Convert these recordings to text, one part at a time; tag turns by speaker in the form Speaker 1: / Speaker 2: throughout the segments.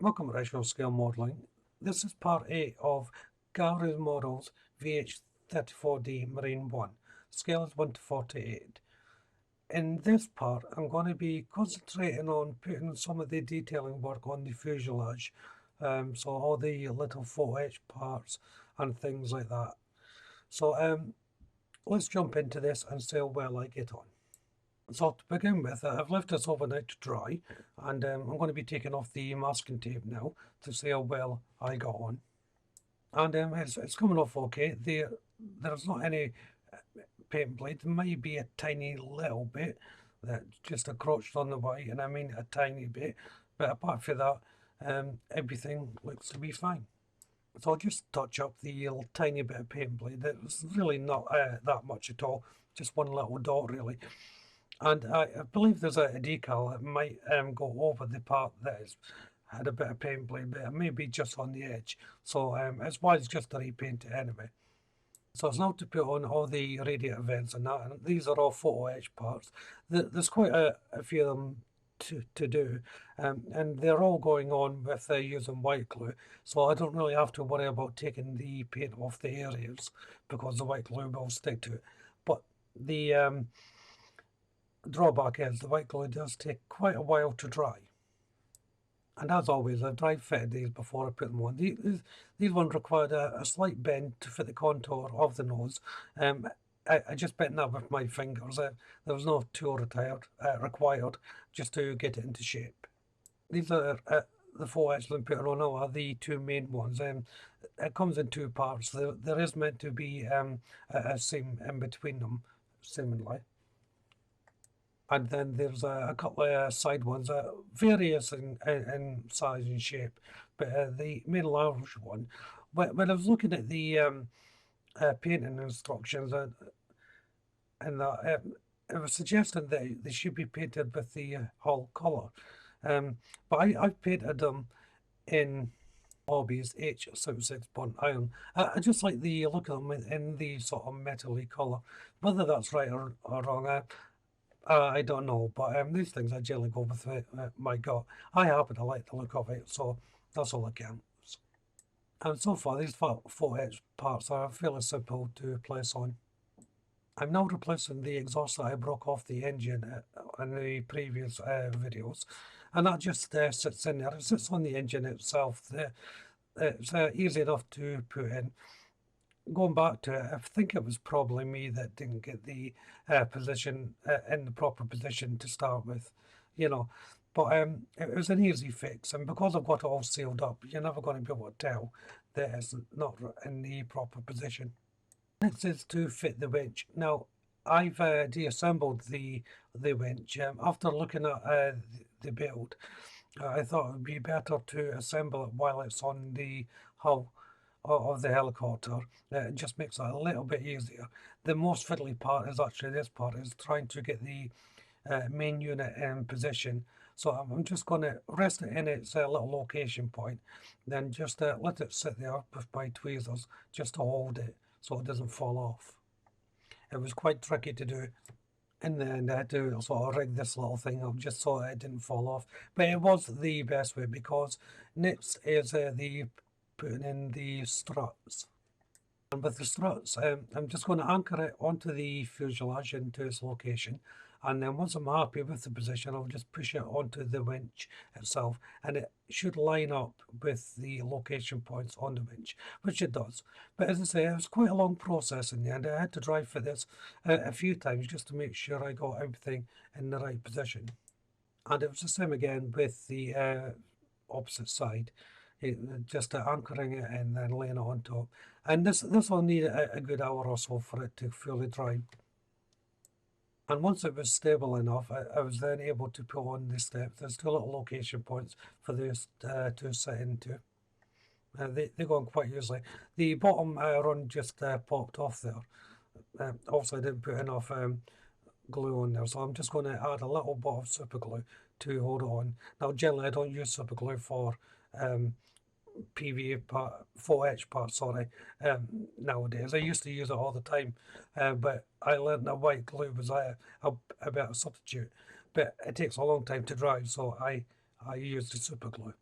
Speaker 1: Welcome to Rational Scale Modelling. This is part 8 of Gary's Models VH34D Marine 1. Scale is 1 to 48. In this part, I'm going to be concentrating on putting some of the detailing work on the fuselage. So all the little photo etch parts and things like that. So let's jump into this and see how well I get on. So to begin with, I've left this overnight to dry, and I'm going to be taking off the masking tape now to see how well I got on. And it's coming off okay. There's not any paint bleed. There might be a tiny little bit that just encroached on the white, and I mean a tiny bit. But apart from that, everything looks to be fine. So I'll just touch up the little tiny bit of paint bleed. It's really not that much at all, just one little dot really. And I believe there's a decal that might go over the part that has had a bit of paint bleed, but maybe just on the edge. So it's wise just to repaint it anyway. So it's now to put on all the radiator vents and that, and these are all photo etch parts. There's quite a few of them to do, and they're all going on with using white glue, so I don't really have to worry about taking the paint off the areas because the white glue will stick to it. But the drawback is the white glue does take quite a while to dry. And as always, I've dry fitted these before I put them on. These ones required a slight bend to fit the contour of the nose. I just bent that with my fingers. There was no tool required just to get it into shape. These are the four actually put on are the two main ones. It comes in two parts. There is meant to be a seam in between them, seemingly. And then there's a couple of side ones, various in size and shape. But the main large one, when I was looking at the painting instructions, and that it was suggesting that they should be painted with the hull colour. But I've painted them in Hobbies H76 burnt iron. I just like the look of them in the sort of metal-y colour. Whether that's right or wrong, I don't know, but these things I generally go with my gut. I happen to like the look of it, so that's all that counts. And so far, these four edge parts are fairly simple to place on. I'm now replacing the exhaust that I broke off the engine in the previous videos, and that just sits in there. It sits on the engine itself. It's easy enough to put in. Going back to it, I think it was probably me that didn't get the position in the proper position to start with, you know. But it was an easy fix, and because I've got it all sealed up, you're never going to be able to tell that it's not in the proper position. Next is to fit the winch. Now, I've deassembled the winch. After looking at the build, I thought it would be better to assemble it while it's on the hull of the helicopter. It just makes it a little bit easier. The most fiddly part is actually this part, is trying to get the main unit in position. So I'm just going to rest it in its little location point, then just let it sit there with my tweezers just to hold it so it doesn't fall off. It was quite tricky to do. In the end, I had to sort of rig this little thing up just so it didn't fall off. But it was the best way, because next is the putting in the struts. And with the struts, I'm just going to anchor it onto the fuselage into its location, and then once I'm happy with the position, I'll just push it onto the winch itself, and it should line up with the location points on the winch, which it does. But as I say, it was quite a long process in the end. I had to drive for this a few times just to make sure I got everything in the right position. And it was the same again with the opposite side. Just anchoring it and then laying it on top. And this will need a good hour or so for it to fully dry. And once it was stable enough, I was then able to put on the steps. There's two little location points for this to sit into. They go on quite easily. The bottom run just popped off there. Also, I didn't put enough glue on there, so I'm just going to add a little bit of super glue to hold it on. Now, generally, I don't use super glue for PVA part, 4H part, sorry, nowadays. I used to use it all the time, but I learned that white glue was a better substitute. But it takes a long time to dry, so I use the super glue.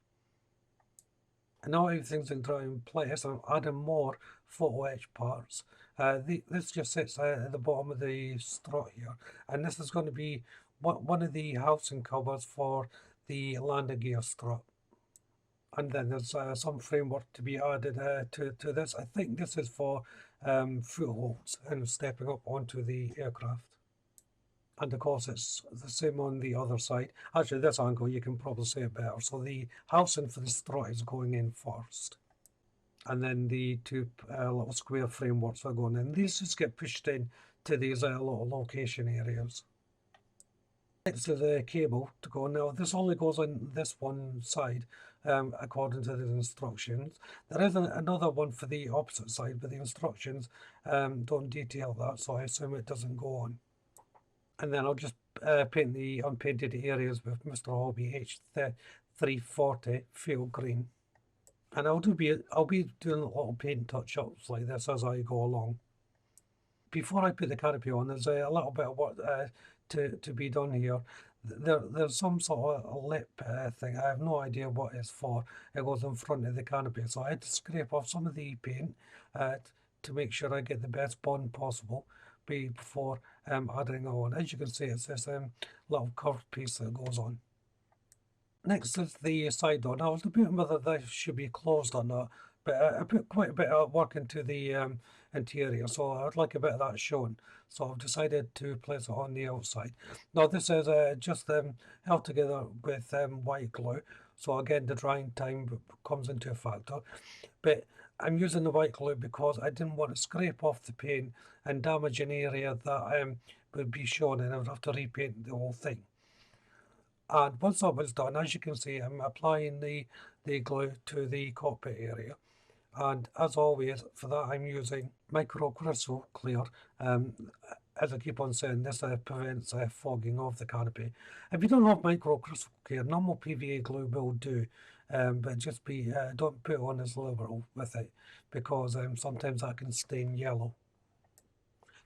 Speaker 1: And now everything's in dry in place, I'm adding more photo etch parts. This just sits at the bottom of the strut here, and this is going to be one of the housing covers for the landing gear strut. And then there's some framework to be added to this. I think this is for footholds and stepping up onto the aircraft. And of course it's the same on the other side. Actually, this angle you can probably see it better. So the housing for the strut is going in first. And then the two little square frameworks are going in. These just get pushed in to these little location areas. Next to the cable to go. Now this only goes on this one side according to the instructions. There is another one for the opposite side, but the instructions don't detail that, so I assume it doesn't go on. And then I'll just paint the unpainted areas with Mr. Hobby H340 field green. And I'll be doing little paint touch-ups like this as I go along. Before I put the canopy on, there's a little bit of work to be done here. There's some sort of lip thing. I have no idea what it's for. It goes in front of the canopy, so I had to scrape off some of the paint to make sure I get the best bond possible before adding it on. As you can see, it's this little curved piece that goes on. Next is the side door. Now I was debating whether this should be closed or not, but I put quite a bit of work into the interior, so I'd like a bit of that shown. So I've decided to place it on the outside. Now this is just held together with white glue, so again the drying time comes into a factor. But I'm using the white glue because I didn't want to scrape off the paint and damage an area that would be shown, and I would have to repaint the whole thing. And once that was done, as you can see, I'm applying the glue to the cockpit area. And as always, for that I'm using micro crystal clear. As I keep on saying, this prevents fogging of the canopy. If you don't have micro crystal clear, normal PVA glue will do. But just don't put on as liberal with it, because sometimes that can stain yellow,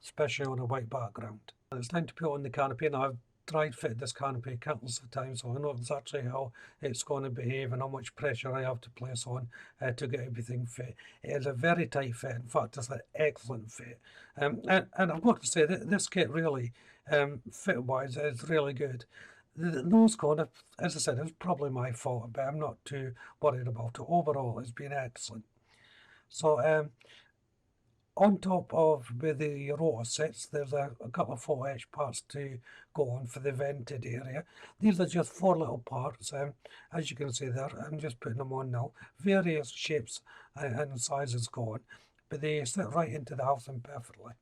Speaker 1: especially on a white background. And it's time to put on the canopy, and I've tried fit this canopy countless of times, so I know exactly how it's going to behave and how much pressure I have to place on to get everything fit. It is a very tight fit. In fact, it's an excellent fit. And I've got to say that this kit really, fit-wise, is really good. The nose cone, as I said, is probably my fault, but I'm not too worried about it. Overall, it's been excellent. So on top of where the rotor sits, there's a couple of 4H parts to go on for the vented area. These are just 4 little parts, as you can see there. I'm just putting them on now. Various shapes and sizes go on, but they sit right into the housing perfectly.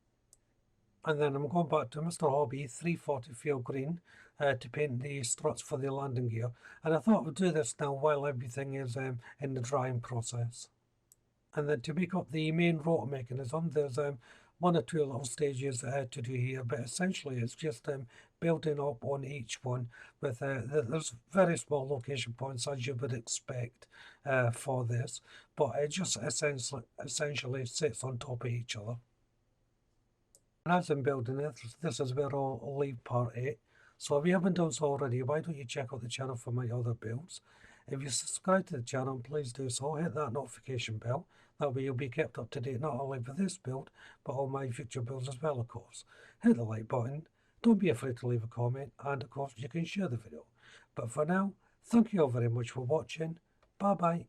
Speaker 1: And then I'm going back to Mr. Hobby 340 field green to paint the struts for the landing gear. And I thought I would do this now while everything is in the drying process. And then to make up the main rotor mechanism, there's 1 or 2 little stages to do here, but essentially it's just building up on each one with there's very small location points, as you would expect for this, but it just essentially sits on top of each other. And as I'm building it, this is where I'll leave part 8. So if you haven't done so already, why don't you check out the channel for my other builds? If you subscribe to the channel, please do so. Hit that notification bell. That way you'll be kept up to date not only with this build, but all my future builds as well, of course. Hit the like button. Don't be afraid to leave a comment. And of course, you can share the video. But for now, thank you all very much for watching. Bye bye.